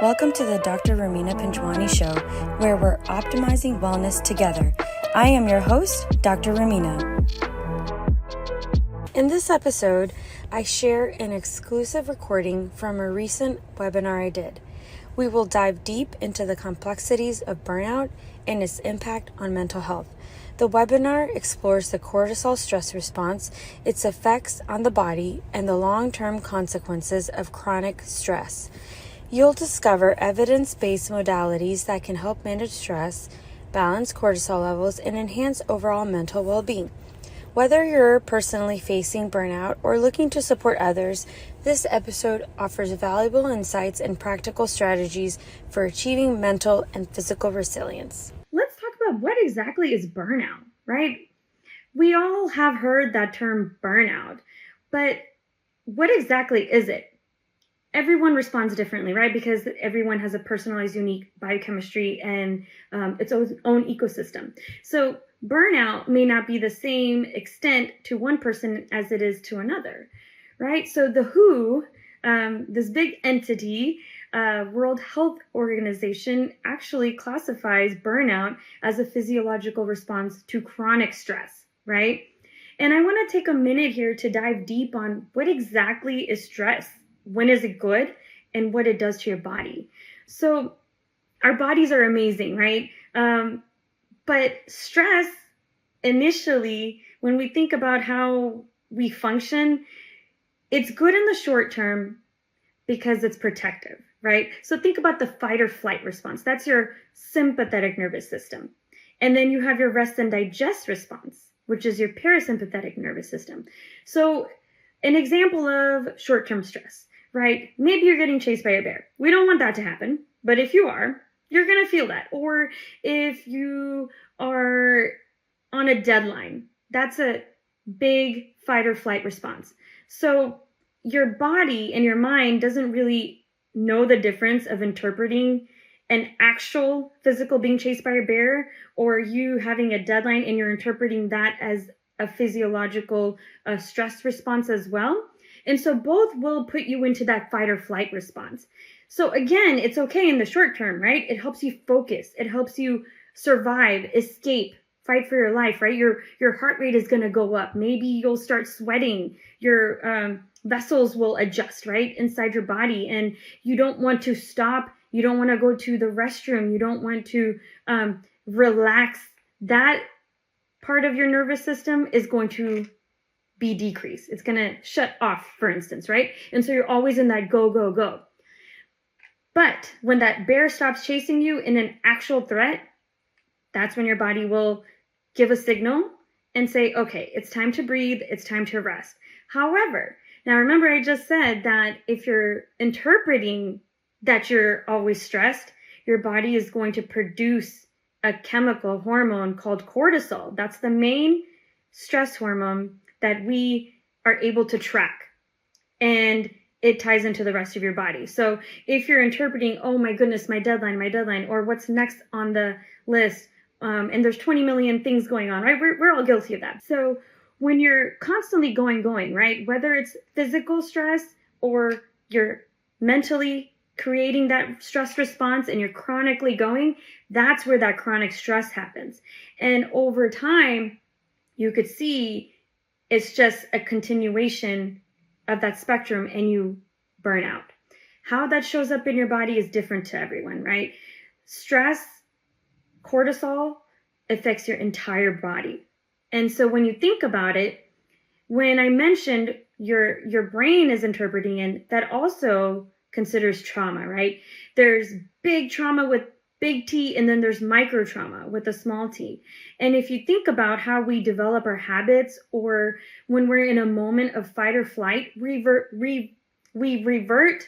Welcome to the Dr. Remina Panjwani Show, where we're optimizing wellness together. I am your host, Dr. Remina. In this episode, I share an exclusive recording from a recent webinar I did. We will dive deep into the complexities of burnout and its impact on mental health. The webinar explores the cortisol stress response, its effects on the body, and the long-term consequences of chronic stress. You'll discover evidence-based modalities that can help manage stress, balance cortisol levels, and enhance overall mental well-being. Whether you're personally facing burnout or looking to support others, this episode offers valuable insights and practical strategies for achieving mental and physical resilience. Let's talk about what exactly is burnout, right? We all have heard that term burnout, but what exactly is it? Everyone responds differently, right? Because everyone has a personalized, unique biochemistry and its own ecosystem. So burnout may not be the same extent to one person as it is to another, right? So the WHO, this big entity, World Health Organization, actually classifies burnout as a physiological response to chronic stress, right? And I want to take a minute here to dive deep on what exactly is stress. When is it good, and what it does to your body. So our bodies are amazing, right? But stress, initially, when we think about how we function, it's good in the short term because it's protective, right? So think about the fight or flight response. That's your sympathetic nervous system. And then you have your rest and digest response, which is your parasympathetic nervous system. So an example of short-term stress, right? Maybe you're getting chased by a bear. We don't want that to happen, but if you are, you're going to feel that. Or if you are on a deadline, that's a big fight or flight response. So your body and your mind doesn't really know the difference of interpreting an actual physical being chased by a bear or you having a deadline and you're interpreting that as a physiological stress response as well. And so both will put you into that fight or flight response. So again, it's okay in the short term, right? It helps you focus. It helps you survive, escape, fight for your life, right? Your heart rate is going to go up. Maybe you'll start sweating. Your vessels will adjust, right? Inside your body. And you don't want to stop. You don't want to go to the restroom. You don't want to relax. That part of your nervous system is going to be decreased. It's going to shut off, for instance, right? And so you're always in that go, go, go. But when that bear stops chasing you in an actual threat, that's when your body will give a signal and say, okay, it's time to breathe. It's time to rest. However, now remember I just said that if you're interpreting that you're always stressed, your body is going to produce a chemical hormone called cortisol. That's the main stress hormone that we are able to track. And it ties into the rest of your body. So if you're interpreting, oh my goodness, my deadline, or what's next on the list, and there's 20 million things going on, right? We're all guilty of that. So when you're constantly going, right? Whether it's physical stress or you're mentally creating that stress response and you're chronically going, that's where that chronic stress happens. And over time, you could see it's just a continuation of that spectrum and you burn out. How that shows up in your body is different to everyone, right? Stress, cortisol affects your entire body. And so when you think about it, when I mentioned your brain is interpreting it, that also considers trauma, right? There's big trauma with big T, and then there's micro trauma with a small t. And if you think about how we develop our habits, or when we're in a moment of fight or flight, we revert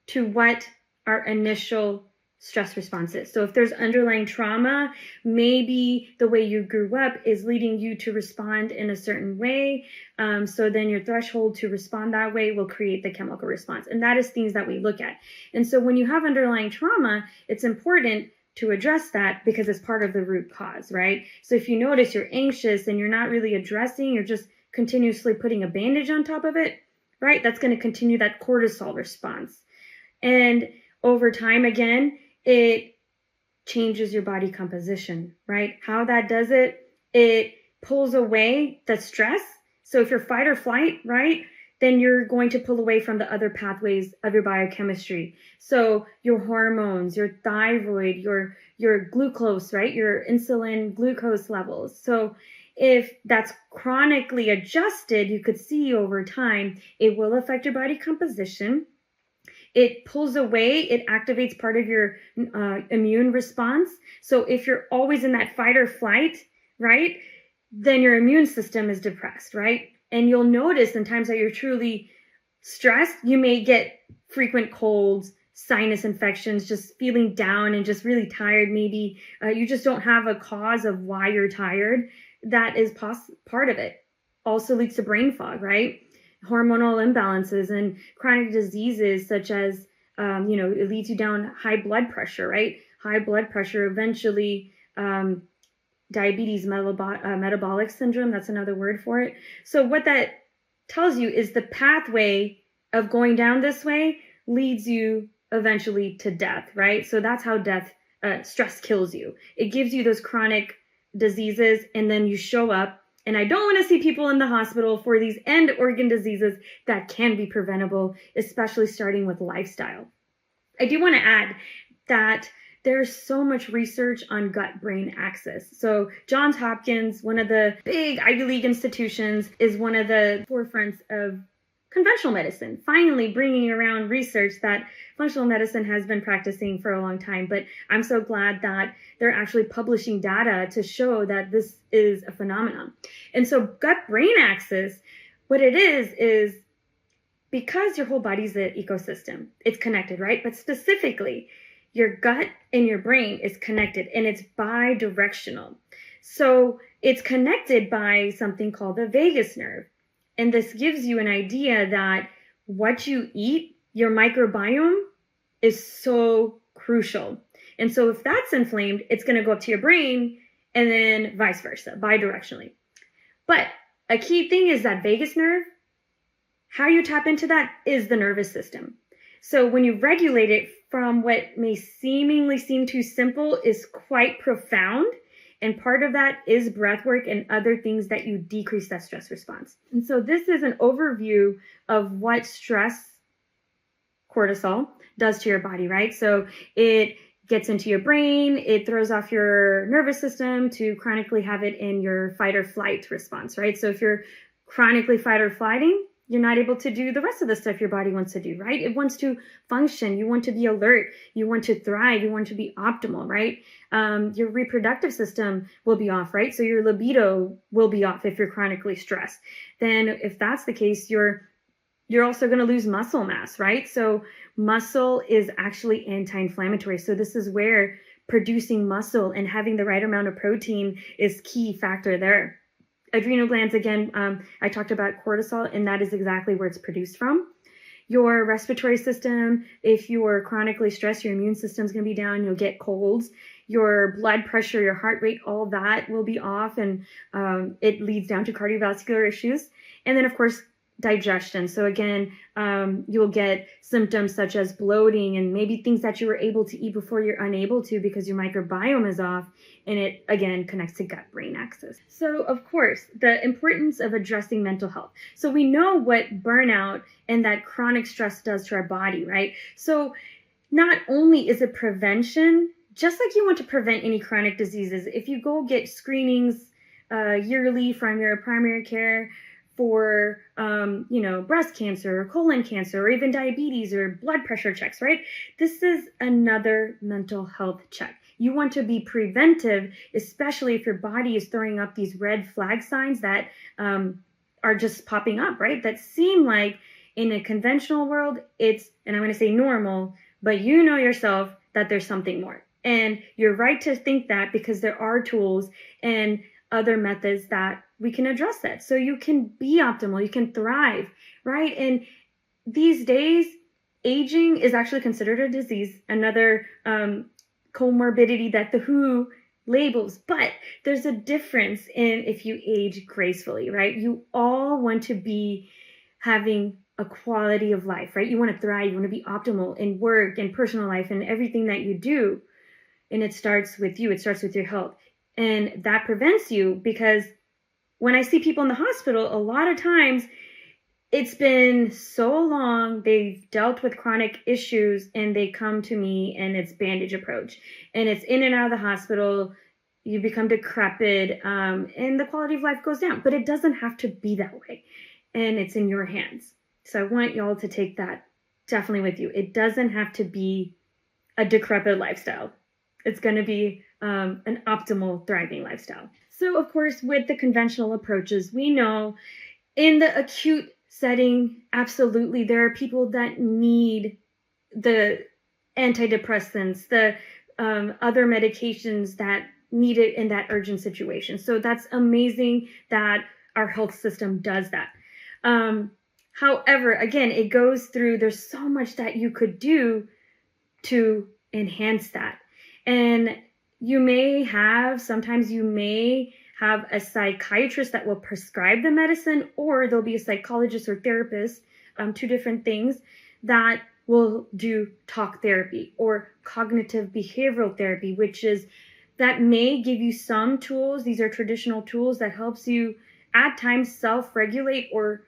to what our initial stress response is. So if there's underlying trauma, maybe the way you grew up is leading you to respond in a certain way. So then your threshold to respond that way will create the chemical response. And that is things that we look at. And so when you have underlying trauma, it's important to address that because it's part of the root cause, right? So if you notice you're anxious and you're not really addressing, you're just continuously putting a bandage on top of it, right? That's going to continue that cortisol response. And over time, again, it changes your body composition, right? How that does it, it pulls away the stress. So if you're fight or flight, right, then you're going to pull away from the other pathways of your biochemistry. So your hormones, your thyroid, your glucose, right, your insulin glucose levels. So if that's chronically adjusted, you could see over time, it will affect your body composition. It pulls away, it activates part of your immune response. So if you're always in that fight or flight, right, then your immune system is depressed, right? And you'll notice in times that you're truly stressed, you may get frequent colds, sinus infections, just feeling down and just really tired. Maybe you just don't have a cause of why you're tired. That is part of it. Also leads to brain fog, right? Hormonal imbalances and chronic diseases such as, it leads you down high blood pressure, right? High blood pressure eventually, diabetes, metabolic syndrome, that's another word for it. So what that tells you is the pathway of going down this way leads you eventually to death, right? So that's how stress kills you. It gives you those chronic diseases, and then you show up. And I don't want to see people in the hospital for these end organ diseases that can be preventable, especially starting with lifestyle. I do want to add that there's so much research on gut-brain axis. So Johns Hopkins, one of the big Ivy League institutions, is one of the forefronts of conventional medicine, finally bringing around research that functional medicine has been practicing for a long time. But I'm so glad that they're actually publishing data to show that this is a phenomenon. And so gut-brain axis, what it is because your whole body's an ecosystem, it's connected, right? But specifically, your gut and your brain is connected, and it's bi-directional. So it's connected by something called the vagus nerve. And this gives you an idea that what you eat, your microbiome, is so crucial. And so if that's inflamed, it's going to go up to your brain, and then vice versa, bidirectionally. But a key thing is that vagus nerve, how you tap into that is the nervous system. So when you regulate it from what may seemingly seem too simple is quite profound. And part of that is breath work and other things that you decrease that stress response. And so this is an overview of what stress, cortisol, does to your body, right? So it gets into your brain, it throws off your nervous system to chronically have it in your fight or flight response, right? So if you're chronically fight or flighting, you're not able to do the rest of the stuff your body wants to do, right? It wants to function. You want to be alert. You want to thrive. You want to be optimal, right? Your reproductive system will be off, right? So your libido will be off if you're chronically stressed. Then if that's the case, you're also going to lose muscle mass, right? So muscle is actually anti-inflammatory. So this is where producing muscle and having the right amount of protein is key factor there. Adrenal glands, again, I talked about cortisol, and that is exactly where it's produced from. Your respiratory system, if you're chronically stressed, your immune system is going to be down, you'll get colds. Your blood pressure, your heart rate, all that will be off, and it leads down to cardiovascular issues. And then, of course, digestion. So again, you'll get symptoms such as bloating and maybe things that you were able to eat before you're unable to because your microbiome is off, and it again connects to gut-brain axis. So of course, the importance of addressing mental health. So we know what burnout and that chronic stress does to our body, right? So not only is it prevention, just like you want to prevent any chronic diseases, if you go get screenings yearly from your primary care for, breast cancer or colon cancer or even diabetes or blood pressure checks, right? This is another mental health check. You want to be preventive, especially if your body is throwing up these red flag signs that are just popping up, right? That seem like in a conventional world, it's, and I'm going to say normal, but you know yourself that there's something more. And you're right to think that because there are tools and other methods that we can address that. So you can be optimal, you can thrive, right? And these days, aging is actually considered a disease, another comorbidity that the WHO labels, but there's a difference in if you age gracefully, right? You all want to be having a quality of life, right? You want to thrive, you want to be optimal in work and personal life and everything that you do. And it starts with you, it starts with your health. And that prevents you, because when I see people in the hospital, a lot of times it's been so long, they've dealt with chronic issues and they come to me and it's bandage approach. And it's in and out of the hospital, you become decrepit, and the quality of life goes down. But it doesn't have to be that way. And it's in your hands. So I want y'all to take that definitely with you. It doesn't have to be a decrepit lifestyle. It's going to be an optimal, thriving lifestyle. So, of course, with the conventional approaches, we know in the acute setting, absolutely, there are people that need the antidepressants, the other medications that need it in that urgent situation. So that's amazing that our health system does that. However, again, it goes through, there's so much that you could do to enhance that. And sometimes you may have a psychiatrist that will prescribe the medicine, or there'll be a psychologist or therapist, two different things, that will do talk therapy or cognitive behavioral therapy, that may give you some tools. These are traditional tools that helps you at times self-regulate or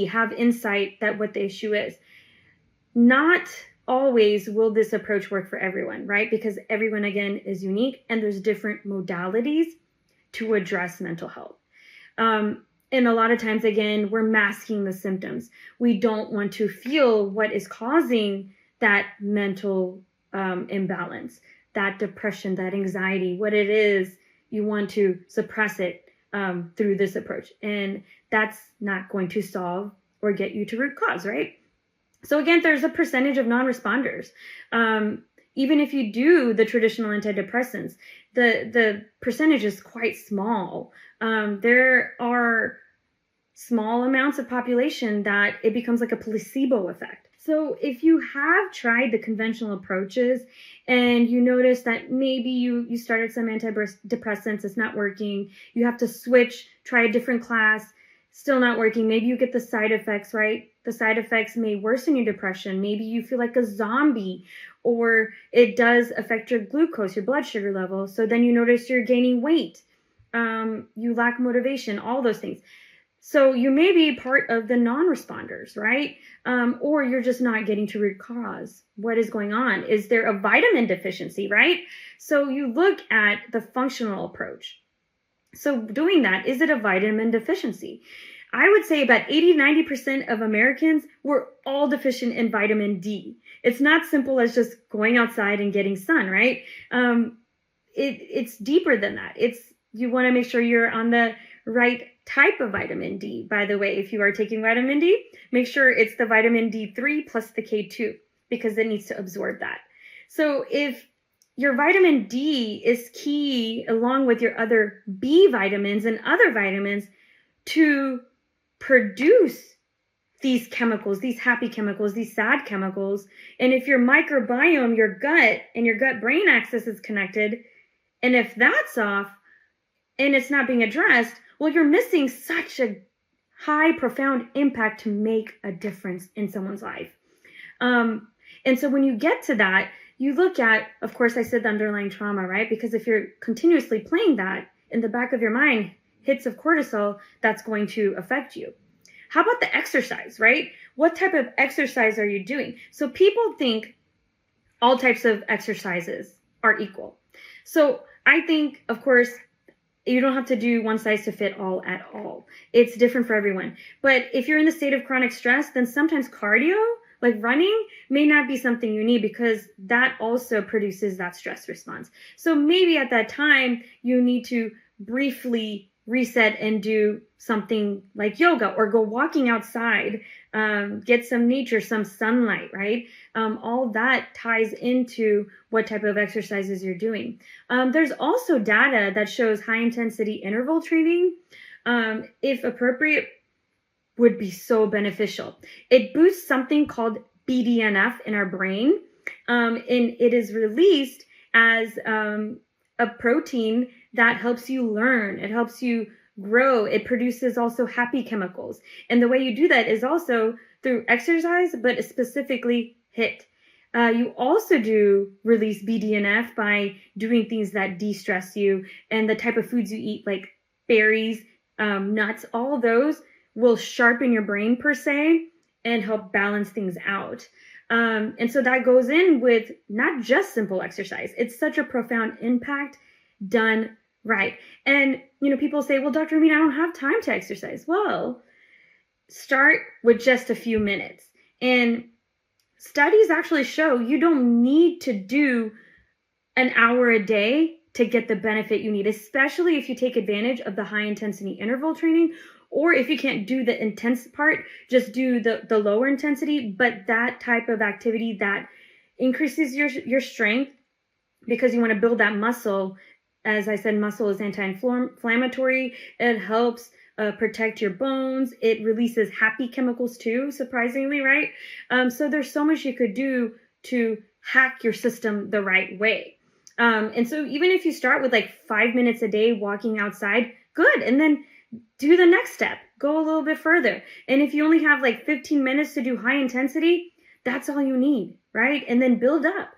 have insight that what the issue is. Not always will this approach work for everyone, right? Because everyone, again, is unique and there's different modalities to address mental health. And a lot of times, again, we're masking the symptoms. We don't want to feel what is causing that mental imbalance, that depression, that anxiety, what it is. You want to suppress it through this approach. And that's not going to solve or get you to root cause, right? So again, there's a percentage of non-responders. Even if you do the traditional antidepressants, the percentage is quite small. There are small amounts of population that it becomes like a placebo effect. So if you have tried the conventional approaches and you notice that maybe you started some antidepressants, it's not working, you have to switch, try a different class, still not working, maybe you get the side effects, right? The side effects may worsen your depression. Maybe you feel like a zombie, or it does affect your glucose, your blood sugar level. So then you notice you're gaining weight. You lack motivation, all those things. So you may be part of the non-responders, right? Or you're just not getting to root cause. What is going on? Is there a vitamin deficiency, right? So you look at the functional approach. So doing that, is it a vitamin deficiency? I would say about 80-90% of Americans were all deficient in vitamin D. It's not simple as just going outside and getting sun, right? It's deeper than that. You want to make sure you're on the right type of vitamin D. By the way, if you are taking vitamin D, make sure it's the vitamin D3 plus the K2, because it needs to absorb that. So if your vitamin D is key, along with your other B vitamins and other vitamins, to produce these chemicals, these happy chemicals, these sad chemicals. And if your microbiome, your gut and your gut-brain axis is connected, and if that's off and it's not being addressed, well, you're missing such a high, profound impact to make a difference in someone's life. And so when you get to that, you look at, of course, I said the underlying trauma, right? Because if you're continuously playing that in the back of your mind, hits of cortisol, that's going to affect you. How about the exercise, right? What type of exercise are you doing? So people think all types of exercises are equal. So I think, of course, you don't have to do one size to fit all at all. It's different for everyone. But if you're in the state of chronic stress, then sometimes cardio, like running, may not be something you need, because that also produces that stress response. So maybe at that time, you need to briefly reset and do something like yoga, or go walking outside, get some nature, some sunlight, right? All that ties into what type of exercises you're doing. There's also data that shows high intensity interval training, if appropriate, would be so beneficial. It boosts something called BDNF in our brain, and it is released as a protein that helps you learn. It helps you grow. It produces also happy chemicals. And the way you do that is also through exercise, but specifically HIIT. You also do release BDNF by doing things that de-stress you, and the type of foods you eat, like berries, nuts, all those will sharpen your brain per se and help balance things out. And so that goes in with not just simple exercise. It's such a profound impact done right. And, people say, well, Dr. Remina, I don't have time to exercise. Well, start with just a few minutes. And studies actually show you don't need to do an hour a day to get the benefit you need, especially if you take advantage of the high intensity interval training, or if you can't do the intense part, just do the lower intensity, but that type of activity that increases your strength, because you want to build that muscle. As I said, muscle is anti-inflammatory. It helps protect your bones. It releases happy chemicals too, surprisingly, right? So there's so much you could do to hack your system the right way. And so even if you start with like 5 minutes a day walking outside, good. And then do the next step, go a little bit further. And if you only have like 15 minutes to do high intensity, that's all you need, right? And then build up.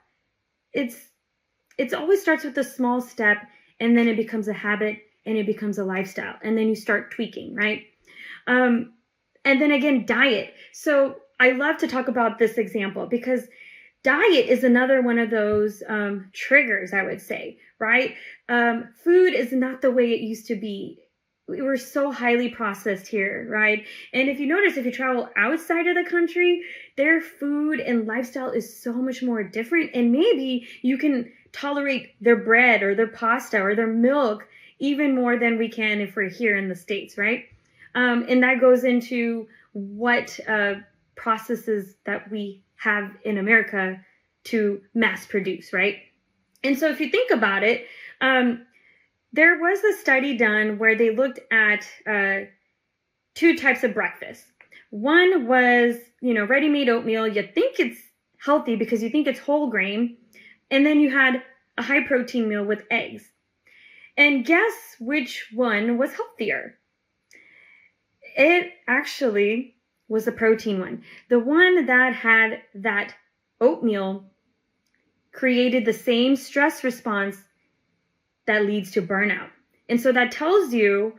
It's always starts with a small step, and then it becomes a habit, and it becomes a lifestyle, and then you start tweaking, right? And then again, diet. So I love to talk about this example because diet is another one of those triggers, I would say, right? Food is not the way it used to be. We were so highly processed here, right? And if you notice, if you travel outside of the country, their food and lifestyle is so much more different. And maybe you can tolerate their bread or their pasta or their milk even more than we can if we're here in the States, right? And that goes into what processes that we have in America to mass produce, right? And so if you think about it, there was a study done where they looked at two types of breakfast. One was, ready-made oatmeal. You think it's healthy because you think it's whole grain. And then you had a high-protein meal with eggs. And guess which one was healthier? It actually was the protein one. The one that had that oatmeal created the same stress response that leads to burnout. And so that tells you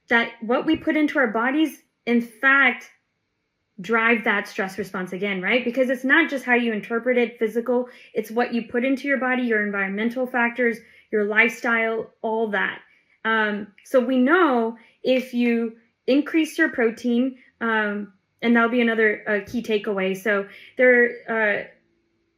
that what we put into our bodies, in fact, drive that stress response again, right? Because it's not just how you interpret it, physical, it's what you put into your body, your environmental factors, your lifestyle, all that. So we know if you increase your protein, and that'll be another key takeaway. So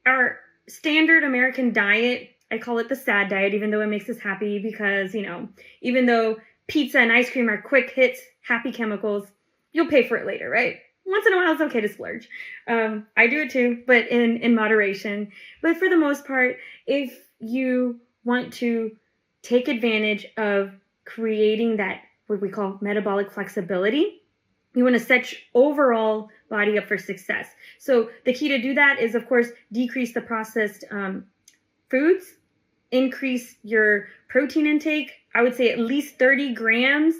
our standard American diet, I call it the sad diet, even though it makes us happy because, even though pizza and ice cream are quick hits, happy chemicals, you'll pay for it later, right? Once in a while, it's okay to splurge. I do it too, but in moderation. But for the most part, if you want to take advantage of creating that, what we call metabolic flexibility, you want to set your overall body up for success. So the key to do that is, of course, decrease the processed foods, increase your protein intake. I would say at least 30 grams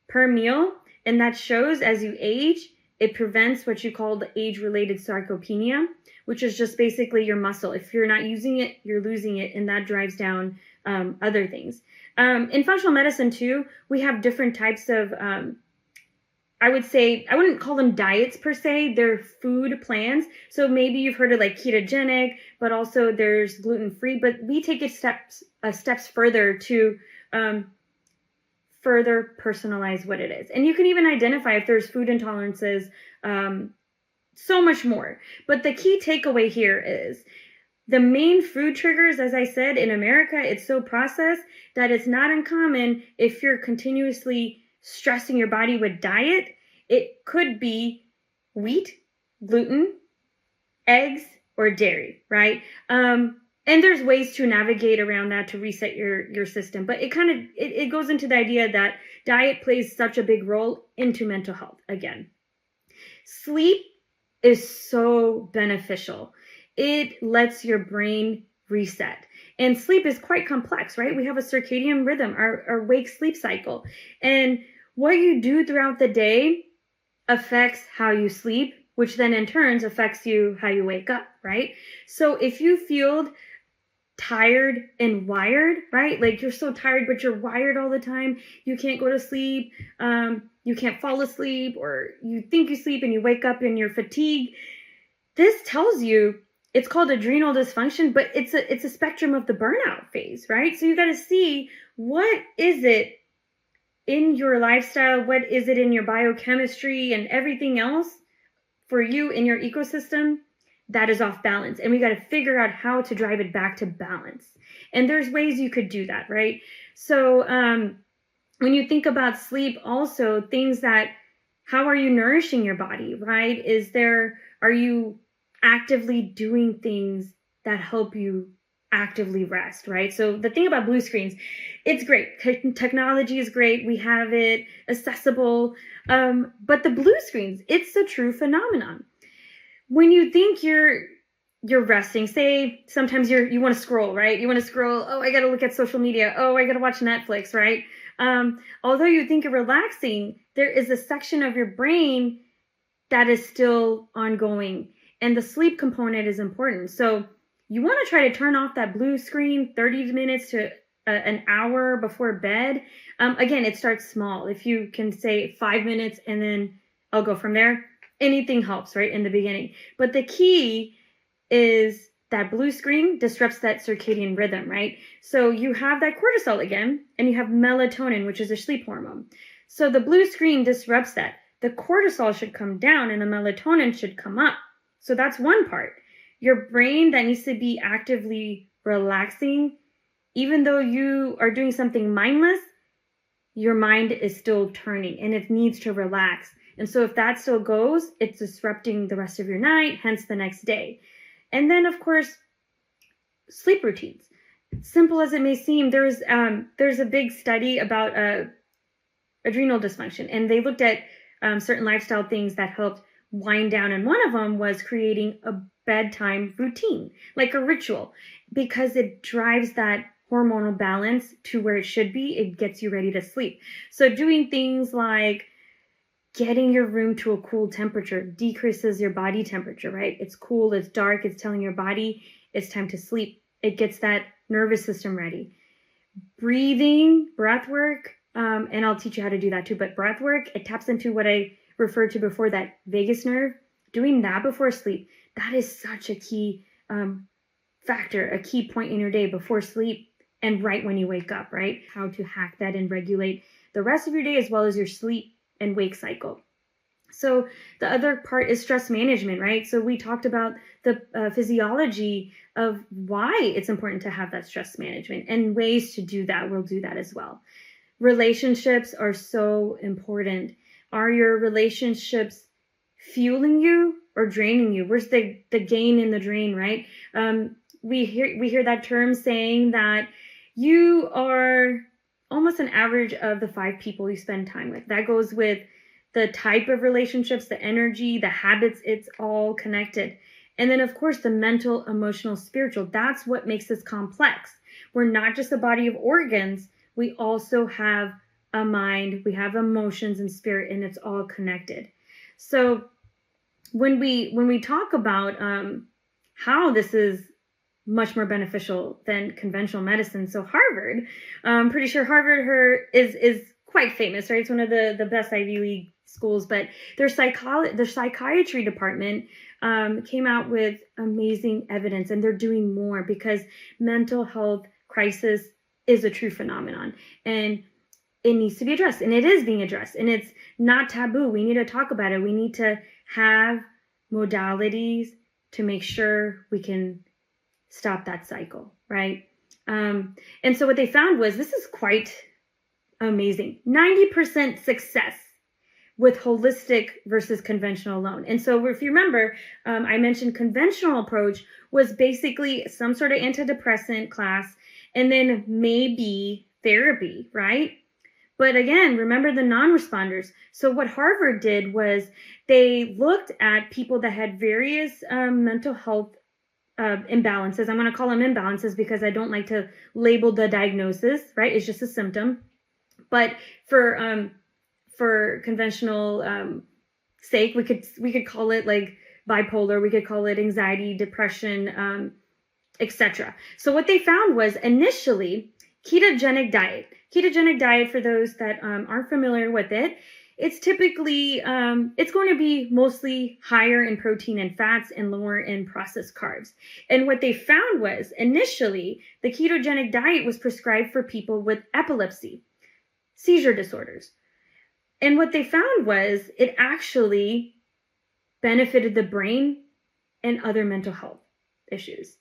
per meal. And that shows as you age, it prevents what you call the age-related sarcopenia, which is just basically your muscle. If you're not using it, you're losing it, and that drives down other things. In functional medicine too, we have different types of, I would say, I wouldn't call them diets per se, they're food plans. So maybe you've heard of like ketogenic, but also there's gluten-free, but we take it steps further to further personalize what it is. And you can even identify if there's food intolerances, so much more. But the key takeaway here is the main food triggers, as I said, in America, it's so processed that it's not uncommon if you're continuously stressing your body with diet. It could be wheat, gluten, eggs, or dairy, right? And there's ways to navigate around that to reset your system. But it goes into the idea that diet plays such a big role into mental health again. Sleep is so beneficial. It lets your brain reset. And sleep is quite complex, right? We have a circadian rhythm, our wake sleep cycle. And what you do throughout the day affects how you sleep, which then in turn affects you how you wake up, right? So if you feel tired and wired, right? Like you're so tired, but you're wired all the time. You can't go to sleep. You can't fall asleep, or you think you sleep and you wake up and you're fatigued. This tells you it's called adrenal dysfunction, but it's a spectrum of the burnout phase, right? So you got to see what is it in your lifestyle, what is it in your biochemistry and everything else for you in your ecosystem that is off balance. And we got to figure out how to drive it back to balance. And there's ways you could do that, right? So when you think about sleep, also things that, how are you nourishing your body, right? Are you actively doing things that help you actively rest, right? So the thing about blue screens, it's great. Technology is great. We have it accessible. But the blue screens, it's a true phenomenon. When you think you're resting, say sometimes you want to scroll, right? You want to scroll, oh, I got to look at social media. Oh, I got to watch Netflix, right? Although you think you're relaxing, there is a section of your brain that is still ongoing. And the sleep component is important. So you want to try to turn off that blue screen 30 minutes to an hour before bed. Again, it starts small. If you can say 5 minutes and then I'll go from there. Anything helps, right, in the beginning. But the key is that blue screen disrupts that circadian rhythm, right? So you have that cortisol again, and you have melatonin, which is a sleep hormone. So the blue screen disrupts that. The cortisol should come down and the melatonin should come up. So that's one part. Your brain that needs to be actively relaxing, even though you are doing something mindless, your mind is still turning and it needs to relax. And so if that still goes, it's disrupting the rest of your night, hence the next day. And then, of course, sleep routines. Simple as it may seem, there's a big study about adrenal dysfunction, and they looked at certain lifestyle things that helped wind down. And one of them was creating a bedtime routine, like a ritual, because it drives that hormonal balance to where it should be. It gets you ready to sleep. So doing things like getting your room to a cool temperature decreases your body temperature, right? It's cool, it's dark, it's telling your body it's time to sleep. It gets that nervous system ready. Breathing, breath work, and I'll teach you how to do that too, but breath work, it taps into what I referred to before, that vagus nerve. Doing that before sleep, that is such a key factor, a key point in your day before sleep and right when you wake up, right? How to hack that and regulate the rest of your day as well as your sleep and wake cycle. So the other part is stress management, right? So we talked about the physiology of why it's important to have that stress management and ways to do that. We'll do that as well. Relationships are so important. Are your relationships fueling you or draining you? Where's the gain and the drain, right? We hear that term saying that you are almost an average of the 5 people you spend time with. That goes with the type of relationships, the energy, the habits, it's all connected. And then, of course, the mental, emotional, spiritual. That's what makes us complex. We're not just a body of organs. We also have a mind, we have emotions and spirit, and it's all connected. So when we talk about how this is much more beneficial than conventional medicine. So Harvard, I'm pretty sure Harvard is quite famous, right? It's one of the best Ivy League schools, but their psychiatry department came out with amazing evidence, and they're doing more because mental health crisis is a true phenomenon, and it needs to be addressed, and it is being addressed, and it's not taboo. We need to talk about it. We need to have modalities to make sure we can stop that cycle, right? And so what they found was, this is quite amazing, 90% success with holistic versus conventional alone. And so if you remember, I mentioned conventional approach was basically some sort of antidepressant class and then maybe therapy, right? But again, remember the non-responders. So what Harvard did was they looked at people that had various mental health imbalances. I'm going to call them imbalances because I don't like to label the diagnosis, right? It's just a symptom. But for conventional sake, we could call it like bipolar. We could call it anxiety, depression, etc. So what they found was initially ketogenic diet. Ketogenic diet, for those that aren't familiar with it, it's typically it's going to be mostly higher in protein and fats and lower in processed carbs. And what they found was initially the ketogenic diet was prescribed for people with epilepsy, seizure disorders. And what they found was it actually benefited the brain and other mental health issues.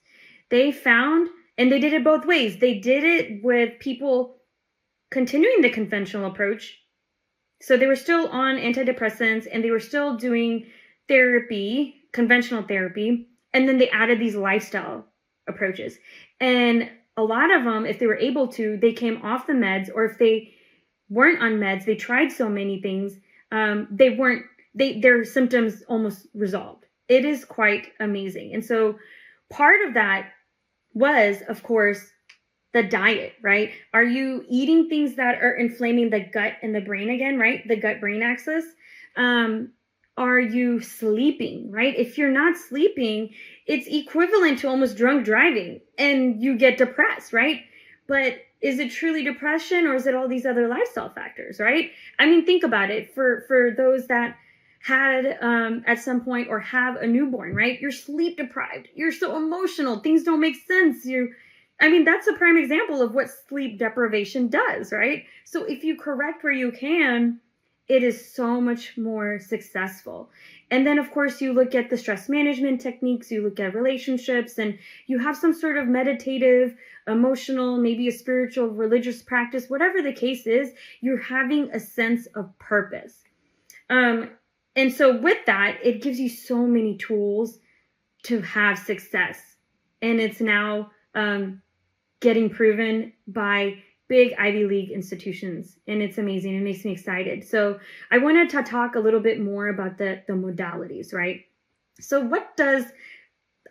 They found, and they did it both ways. They did it with people continuing the conventional approach. So they were still on antidepressants and they were still doing therapy, conventional therapy. And then they added these lifestyle approaches. And a lot of them, if they were able to, they came off the meds, or if they weren't on meds, they tried so many things, their symptoms almost resolved. It is quite amazing. And so part of that was, of course, the diet, right? Are you eating things that are inflaming the gut and the brain again, right? The gut-brain axis. Are you sleeping, right? If you're not sleeping, it's equivalent to almost drunk driving and you get depressed, right? But is it truly depression, or is it all these other lifestyle factors, right? I mean, think about it. For those that had at some point or have a newborn, right? You're sleep deprived. You're so emotional. Things don't make sense. That's a prime example of what sleep deprivation does, right? So if you correct where you can, it is so much more successful. And then, of course, you look at the stress management techniques, you look at relationships, and you have some sort of meditative, emotional, maybe a spiritual, religious practice, whatever the case is, you're having a sense of purpose. And so with that, it gives you so many tools to have success. And it's now getting proven by big Ivy League institutions, and it's amazing. It makes me excited. So I wanted to talk a little bit more about the modalities, right? So what does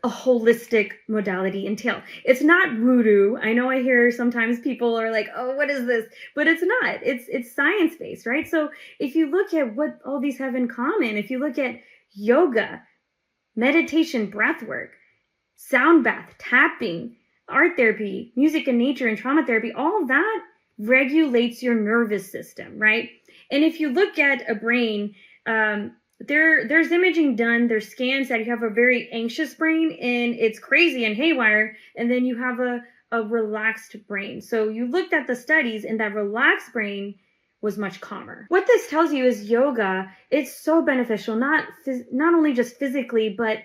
a holistic modality entail? It's not voodoo. I know I hear sometimes people are like, oh, what is this? But it's not. It's science-based, right? So if you look at what all these have in common, if you look at yoga, meditation, breath work, sound bath, tapping, art therapy, music and nature, and trauma therapy, all that regulates your nervous system, right? And if you look at a brain, there's imaging done, there's scans that you have a very anxious brain and it's crazy and haywire, and then you have a relaxed brain. So you looked at the studies and that relaxed brain was much calmer. What this tells you is yoga, it's so beneficial, not only just physically, but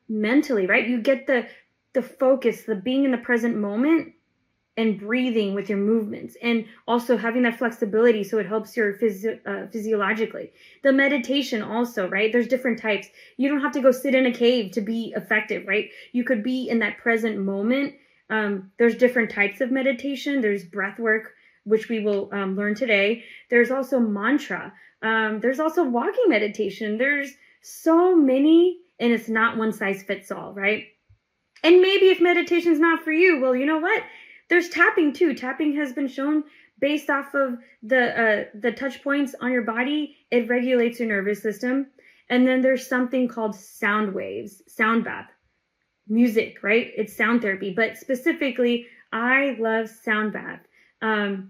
mentally, right? You get the focus, the being in the present moment and breathing with your movements, and also having that flexibility so it helps your physiologically. The meditation also, right? There's different types. You don't have to go sit in a cave to be effective, right? You could be in that present moment. There's different types of meditation. There's breath work, which we will learn today. There's also mantra. There's also walking meditation. There's so many, and it's not one size fits all, right? And maybe if meditation's not for you, well, you know what? There's tapping too. Tapping has been shown based off of the touch points on your body. It regulates your nervous system. And then there's something called sound waves, sound bath, music, right? It's sound therapy. But specifically, I love sound bath. I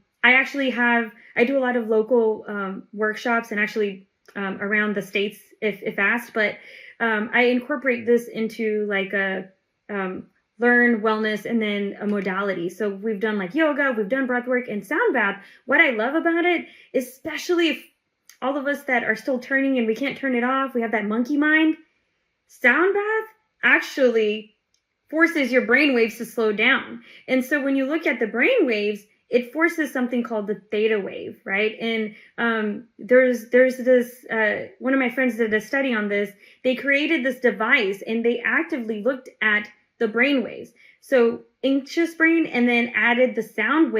do a lot of local workshops and actually around the States if asked. But I incorporate this into like a learn wellness and then a modality. So we've done like yoga, we've done breath work and sound bath. What I love about it, especially if all of us that are still turning and we can't turn it off, we have that monkey mind, sound bath actually forces your brain waves to slow down. And so when you look at the brain waves, it forces something called the theta wave, right? And there's this, one of my friends did a study on this. They created this device and they actively looked at the brain waves. So anxious brain, and then added the sound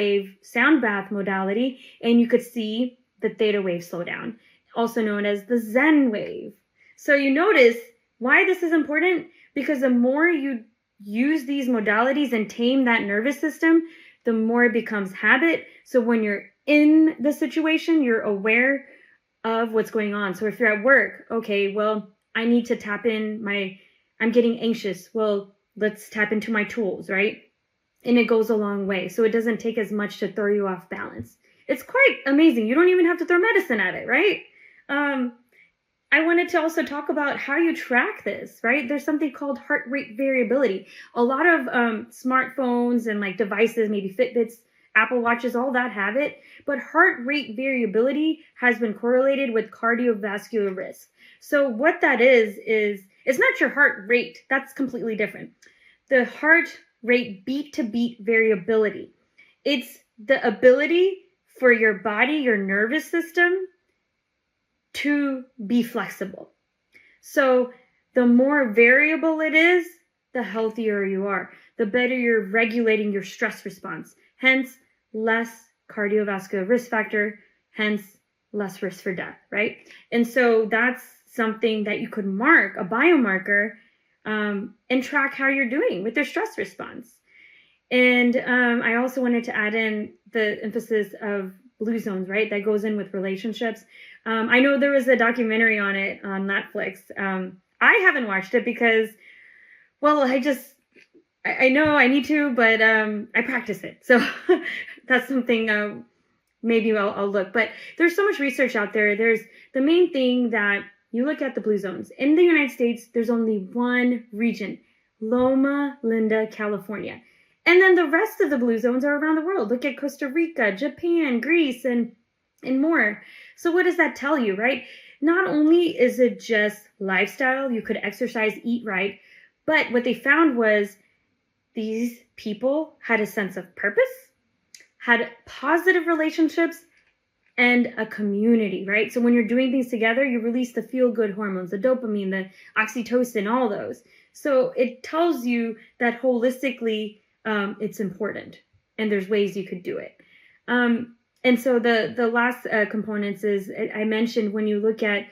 bath modality, and you could see the theta wave slow down, also known as the Zen wave. So you notice why this is important, because the more you use these modalities and tame that nervous system, the more it becomes habit. So when you're in the situation, you're aware of what's going on. So if you're at work, okay, well, I need to tap in I'm getting anxious. Well, let's tap into my tools, right? And it goes a long way. So it doesn't take as much to throw you off balance. It's quite amazing. You don't even have to throw medicine at it, right? I wanted to also talk about how you track this, right? There's something called heart rate variability. A lot of smartphones and like devices, maybe Fitbits, Apple Watches, all that have it. But heart rate variability has been correlated with cardiovascular risk. So what that is it's not your heart rate. That's completely different. The heart rate beat to beat variability. It's the ability for your body, your nervous system, to be flexible. So the more variable it is, the healthier you are, the better you're regulating your stress response, hence less cardiovascular risk factor, hence less risk for death, right? And so that's something that you could mark, a biomarker, and track how you're doing with your stress response. And I also wanted to add in the emphasis of blue zones, right? That goes in with relationships. I know there was a documentary on it on Netflix. I haven't watched it because, well, I know I need to, but I practice it. So that's something maybe I'll look. But there's so much research out there. There's the main thing that you look at the blue zones. In the United States, there's only one region, Loma Linda, California. And then the rest of the blue zones are around the world. Look at Costa Rica, Japan, Greece, and more. So what does that tell you, right? Not only is it just lifestyle, you could exercise, eat right, but what they found was these people had a sense of purpose, had positive relationships, and a community, right? So when you're doing things together, you release the feel-good hormones, the dopamine, the oxytocin, all those. So it tells you that holistically, it's important, and there's ways you could do it. And so the last components is I mentioned when you look at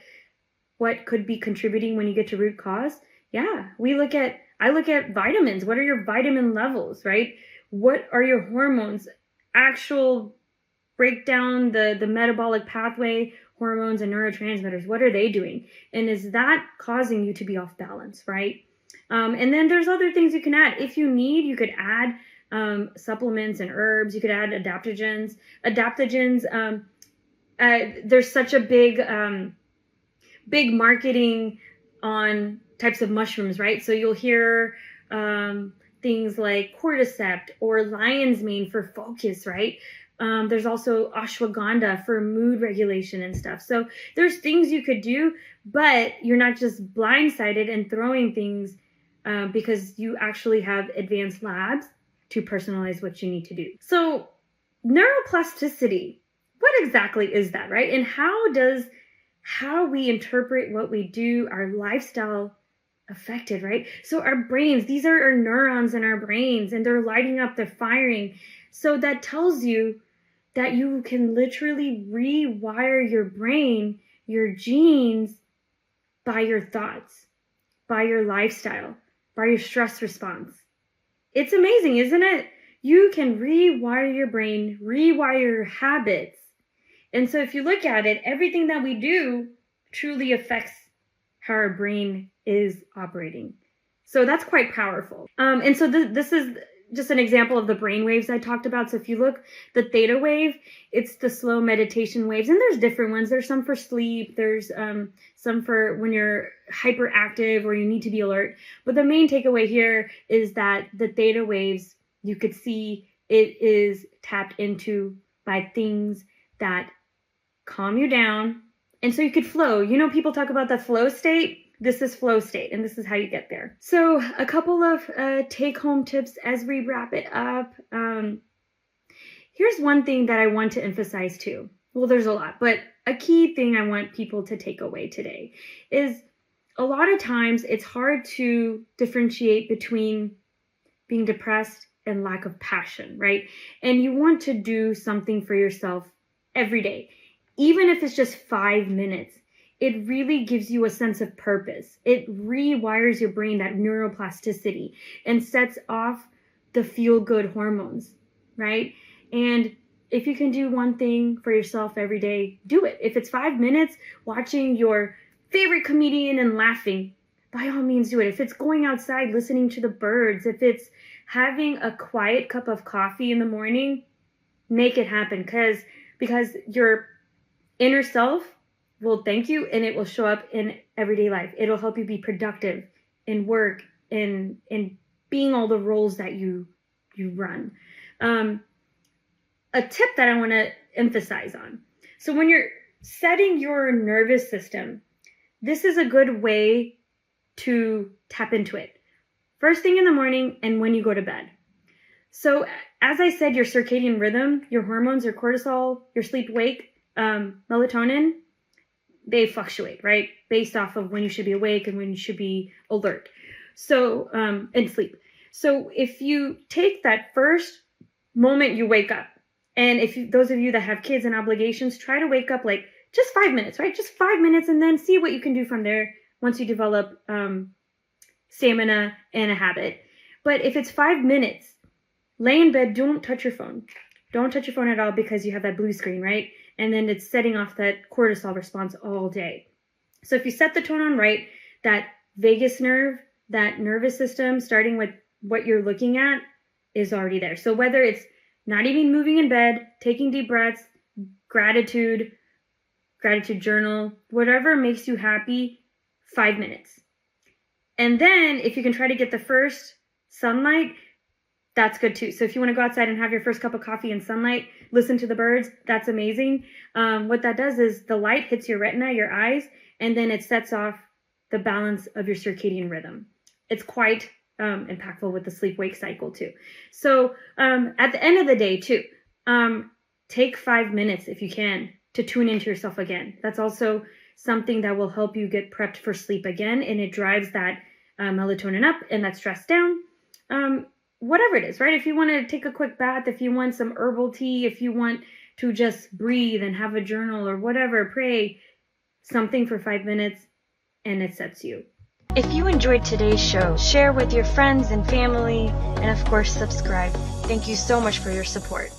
what could be contributing when you get to root cause. Yeah, I look at vitamins. What are your vitamin levels, right? What are your hormones? Actual break down the metabolic pathway, hormones and neurotransmitters. What are they doing? And is that causing you to be off balance, right? And then there's other things you can add. If you need, you could add supplements and herbs. You could add adaptogens. There's such a big marketing on types of mushrooms, right? So you'll hear things like cordyceps or lion's mane for focus, right? There's also ashwagandha for mood regulation and stuff. So there's things you could do, but you're not just blindsided and throwing things because you actually have advanced labs to personalize what you need to do. So neuroplasticity, what exactly is that, right? And how we interpret what we do, our lifestyle affected, right? So our brains, these are our neurons in our brains, and they're lighting up, they're firing. So that tells you that you can literally rewire your brain, your genes, by your thoughts, by your lifestyle, by your stress response. It's amazing, isn't it? You can rewire your brain, rewire your habits. And so if you look at it, everything that we do truly affects how our brain is operating. So that's quite powerful. And so this is just an example of the brain waves I talked about. So if you look, the theta wave, it's the slow meditation waves. And there's different ones. There's some for sleep. There's some for when you're hyperactive or you need to be alert. But the main takeaway here is that the theta waves, you could see it is tapped into by things that calm you down. And so you could flow. You know, people talk about the flow state. This is flow state, and this is how you get there. So a couple of take-home tips as we wrap it up. Here's one thing that I want to emphasize too. Well, there's a lot, but a key thing I want people to take away today is a lot of times it's hard to differentiate between being depressed and lack of passion, right? And you want to do something for yourself every day, even if it's just 5 minutes. it really gives you a sense of purpose. It rewires your brain, that neuroplasticity, and sets off the feel-good hormones, right? And if you can do one thing for yourself every day, do it. If it's 5 minutes watching your favorite comedian and laughing, by all means do it. If it's going outside, listening to the birds, if it's having a quiet cup of coffee in the morning, make it happen, because your inner self will thank you, and it will show up in everyday life. It'll help you be productive in work, in being all the roles that you run. A tip that I want to emphasize on. So when you're setting your nervous system, this is a good way to tap into it. First thing in the morning and when you go to bed. So as I said, your circadian rhythm, your hormones, your cortisol, your sleep-wake, melatonin, they fluctuate, right? Based off of when you should be awake and when you should be alert. So, and sleep. So if you take that first moment you wake up, and those of you that have kids and obligations, try to wake up like just 5 minutes, right? Just 5 minutes, and then see what you can do from there once you develop stamina and a habit. But if it's 5 minutes, lay in bed, don't touch your phone. Don't touch your phone at all, because you have that blue screen, right? And then it's setting off that cortisol response all day. So if you set the tone on right, that vagus nerve, that nervous system, starting with what you're looking at, is already there. So whether it's not even moving in bed, taking deep breaths, gratitude journal, whatever makes you happy, 5 minutes. And then if you can try to get the first sunlight, that's good too. So if you want to go outside and have your first cup of coffee in sunlight, listen to the birds, that's amazing. What that does is the light hits your retina, your eyes, and then it sets off the balance of your circadian rhythm. It's quite impactful with the sleep-wake cycle too. So at the end of the day too, take 5 minutes if you can to tune into yourself again. That's also something that will help you get prepped for sleep again, and it drives that melatonin up and that stress down. Whatever it is, right? If you want to take a quick bath, if you want some herbal tea, if you want to just breathe and have a journal or whatever, pray, something for 5 minutes, and it sets you. If you enjoyed today's show, share with your friends and family, and of course, subscribe. Thank you so much for your support.